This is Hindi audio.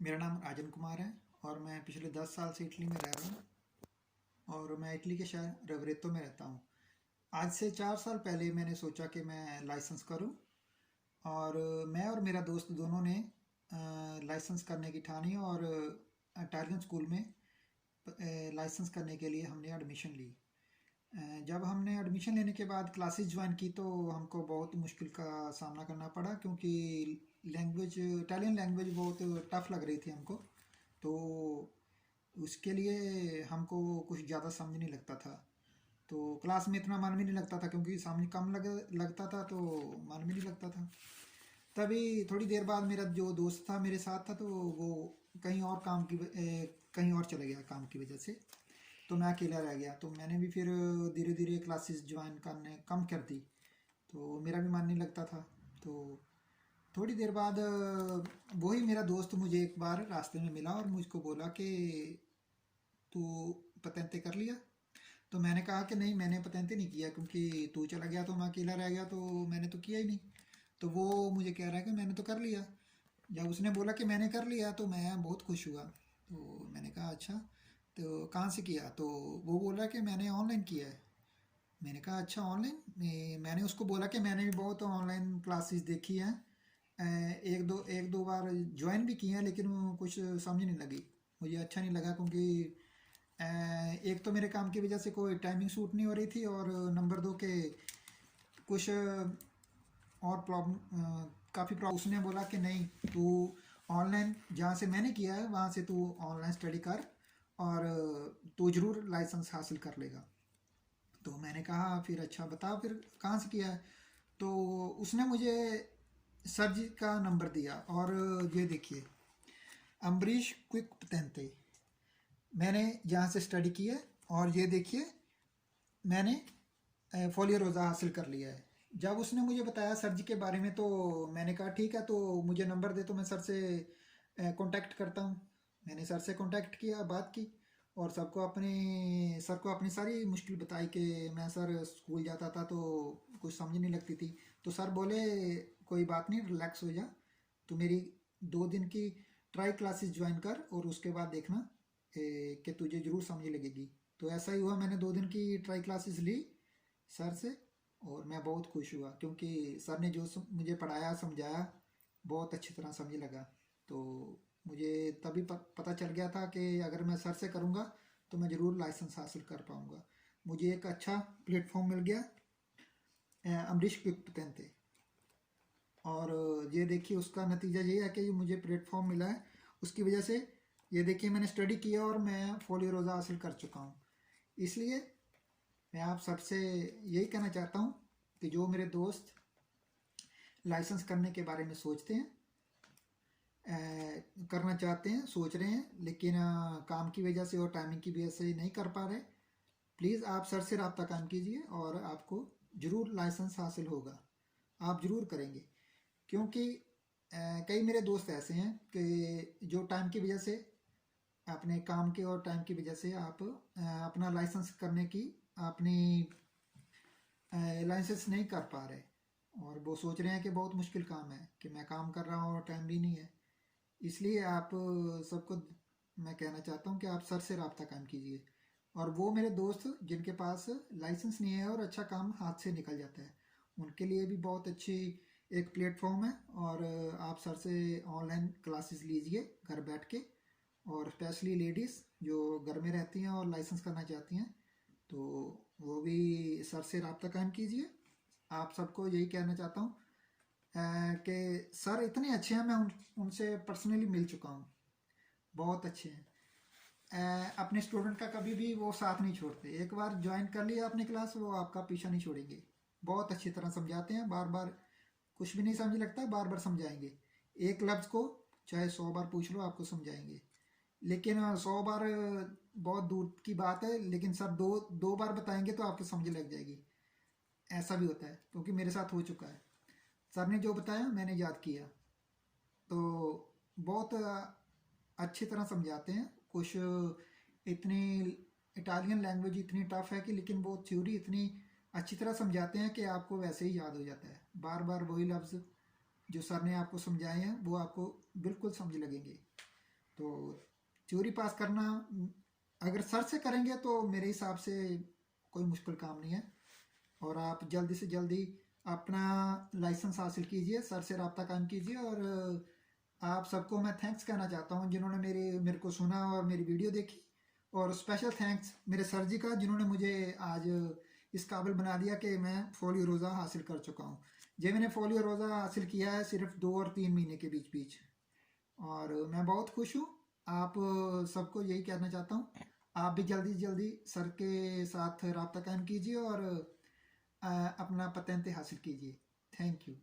मेरा नाम राजन कुमार है और मैं पिछले 10 साल से इटली में रह रहा हूँ और मैं इटली के शहर रवरेतो में रहता हूँ। आज से 4 साल पहले मैंने सोचा कि मैं लाइसेंस करूँ और मैं और मेरा दोस्त दोनों ने लाइसेंस करने की ठानी और इटालियन स्कूल में लाइसेंस करने के लिए हमने एडमिशन ली। जब हमने एडमिशन लेने के बाद क्लासेस ज्वाइन की तो हमको बहुत मुश्किल का सामना करना पड़ा क्योंकि लैंग्वेज इटालियन लैंग्वेज बहुत टफ लग रही थी हमको। तो उसके लिए हमको कुछ ज़्यादा समझ नहीं लगता था। तो क्लास में इतना मन भी नहीं लगता था क्योंकि समझ कम लगता था तो मन भी नहीं लगता था। तभी थोड़ी देर बाद मेरा जो दोस्त था मेरे साथ था तो वो कहीं और कहीं और चले गया काम की वजह से। तो मैं अकेला रह गया तो मैंने भी फिर धीरे धीरे क्लासेस ज्वाइन करने कम कर दी। तो मेरा भी मन नहीं लगता था। तो थोड़ी देर बाद वही मेरा दोस्त मुझे एक बार रास्ते में मिला और मुझको बोला कि तू पतेंते कर लिया। तो मैंने कहा कि नहीं, मैंने पतेंते नहीं किया क्योंकि तू चला गया तो मैं अकेला रह गया तो मैंने तो किया ही नहीं। तो वो मुझे कह रहा है कि मैंने तो कर लिया। जब उसने बोला कि मैंने कर लिया तो मैं बहुत खुश हुआ। तो मैंने कहा अच्छा, तो कहाँ से किया? तो वो बोल रहा है कि मैंने ऑनलाइन किया है। मैंने कहा अच्छा, ऑनलाइन? मैंने उसको बोला कि मैंने भी बहुत ऑनलाइन क्लासेस देखी हैं। एक दो बार ज्वाइन भी किए हैं लेकिन वो कुछ समझ नहीं लगी। मुझे अच्छा नहीं लगा क्योंकि एक तो मेरे काम की वजह से कोई टाइमिंग सूट नहीं हो रही थी और नंबर दो के कुछ और प्रॉब्लम, काफ़ी प्रॉब्लम। उसने बोला कि नहीं, तू ऑनलाइन जहाँ से मैंने किया है वहाँ से तू ऑनलाइन स्टडी कर और तू ज़रूर लाइसेंस हासिल कर लेगा। तो मैंने कहा फिर अच्छा बता फिर कहाँ से किया है? तो उसने मुझे सर जी का नंबर दिया और ये देखिए, अम्बरीश क्विक पतेंते, मैंने यहाँ से स्टडी की है। और ये देखिए, मैंने फोलियो रोज़ा हासिल कर लिया है। जब उसने मुझे बताया सर जी के बारे में तो मैंने कहा ठीक है, तो मुझे नंबर दे तो मैं सर से कांटेक्ट करता हूँ। मैंने सर से कांटेक्ट किया, बात की और सर को अपनी सारी मुश्किल बताई कि मैं सर स्कूल जाता था तो कुछ समझ नहीं लगती थी। तो सर बोले कोई बात नहीं, रिलैक्स हो जा, तू मेरी 2 दिन की ट्राई क्लासेस ज्वाइन कर और उसके बाद देखना कि तुझे ज़रूर समझ लगेगी। तो ऐसा ही हुआ, मैंने 2 दिन की ट्राई क्लासेस ली सर से और मैं बहुत खुश हुआ क्योंकि सर ने जो मुझे पढ़ाया समझाया बहुत अच्छी तरह समझ लगा। तो मुझे तभी पता चल गया था कि अगर मैं सर से करूँगा तो मैं ज़रूर लाइसेंस हासिल कर पाऊँगा। मुझे एक अच्छा प्लेटफॉर्म मिल गया अमरीश क्विक थे। और ये देखिए उसका नतीजा ये है कि मुझे प्लेटफॉर्म मिला है उसकी वजह से। ये देखिए मैंने स्टडी किया और मैं फोलियो रोज़ा हासिल कर चुका हूँ। इसलिए मैं आप सबसे यही कहना चाहता हूँ कि जो मेरे दोस्त लाइसेंस करने के बारे में सोचते हैं, करना चाहते हैं, सोच रहे हैं लेकिन काम की वजह से और टाइमिंग की वजह से नहीं कर पा रहे, प्लीज़ आप सर से रब्ता कायम कीजिए और आपको ज़रूर लाइसेंस हासिल होगा। आप ज़रूर करेंगे क्योंकि कई मेरे दोस्त ऐसे हैं कि जो टाइम की वजह से, अपने काम के और टाइम की वजह से आप अपना लाइसेंस करने की अपनी लाइसेंस नहीं कर पा रहे और वो सोच रहे हैं कि बहुत मुश्किल काम है कि मैं काम कर रहा हूँ और टाइम भी नहीं है। इसलिए आप सबको मैं कहना चाहता हूँ कि आप सर से रब्ता कायम कीजिए। और वो मेरे दोस्त जिनके पास लाइसेंस नहीं है और अच्छा काम हाथ से निकल जाता है, उनके लिए भी बहुत अच्छी एक प्लेटफॉर्म है। और आप सर से ऑनलाइन क्लासेस लीजिए घर बैठ के। और स्पेशली लेडीज़ जो घर में रहती हैं और लाइसेंस करना चाहती हैं तो वो भी सर से रब्ता कायम कीजिए। आप सबको यही कहना चाहता हूँ कि सर इतने अच्छे हैं, मैं उनसे पर्सनली मिल चुका हूँ, बहुत अच्छे हैं। अपने स्टूडेंट का कभी भी वो साथ नहीं छोड़ते। एक बार ज्वाइन कर लिया आपने क्लास, वो आपका पीछा नहीं छोड़ेंगे। बहुत अच्छी तरह समझाते हैं, बार बार कुछ भी नहीं समझ लगता बार बार समझाएंगे। एक लफ्ज़ को चाहे 100 बार पूछ लो आपको समझाएंगे। लेकिन 100 बार बहुत दूर की बात है, लेकिन सर दो दो बार बताएंगे तो आपको समझ लग जाएगी। ऐसा भी होता है क्योंकि मेरे साथ हो चुका है। सर ने जो बताया मैंने याद किया। तो बहुत अच्छी तरह समझाते हैं। कुछ इतनी इटालियन लैंग्वेज इतनी टफ है कि लेकिन वो थ्योरी इतनी अच्छी तरह समझाते हैं कि आपको वैसे ही याद हो जाता है। बार बार वही लफ्ज़ जो सर ने आपको समझाए हैं वो आपको बिल्कुल समझ लगेंगे। तो थ्योरी पास करना अगर सर से करेंगे तो मेरे हिसाब से कोई मुश्किल काम नहीं है। और आप जल्दी से जल्दी अपना लाइसेंस हासिल कीजिए, सर से रब्ता कायम कीजिए। और आप सबको मैं थैंक्स कहना चाहता हूँ जिन्होंने मेरे को सुना और मेरी वीडियो देखी। और स्पेशल थैंक्स मेरे सर जी का जिन्होंने मुझे आज इस काबिल बना दिया कि मैं फोलियो रोज़ा हासिल कर चुका हूँ। ये मैंने फोलियो रोज़ा हासिल किया है सिर्फ 2 और 3 महीने के बीच बीच। और मैं बहुत खुश हूँ। आप सबको यही कहना चाहता हूँ, आप भी जल्दी जल्दी सर के साथ रब्ता कायम कीजिए और अपना पतेंते हासिल कीजिए। Thank you.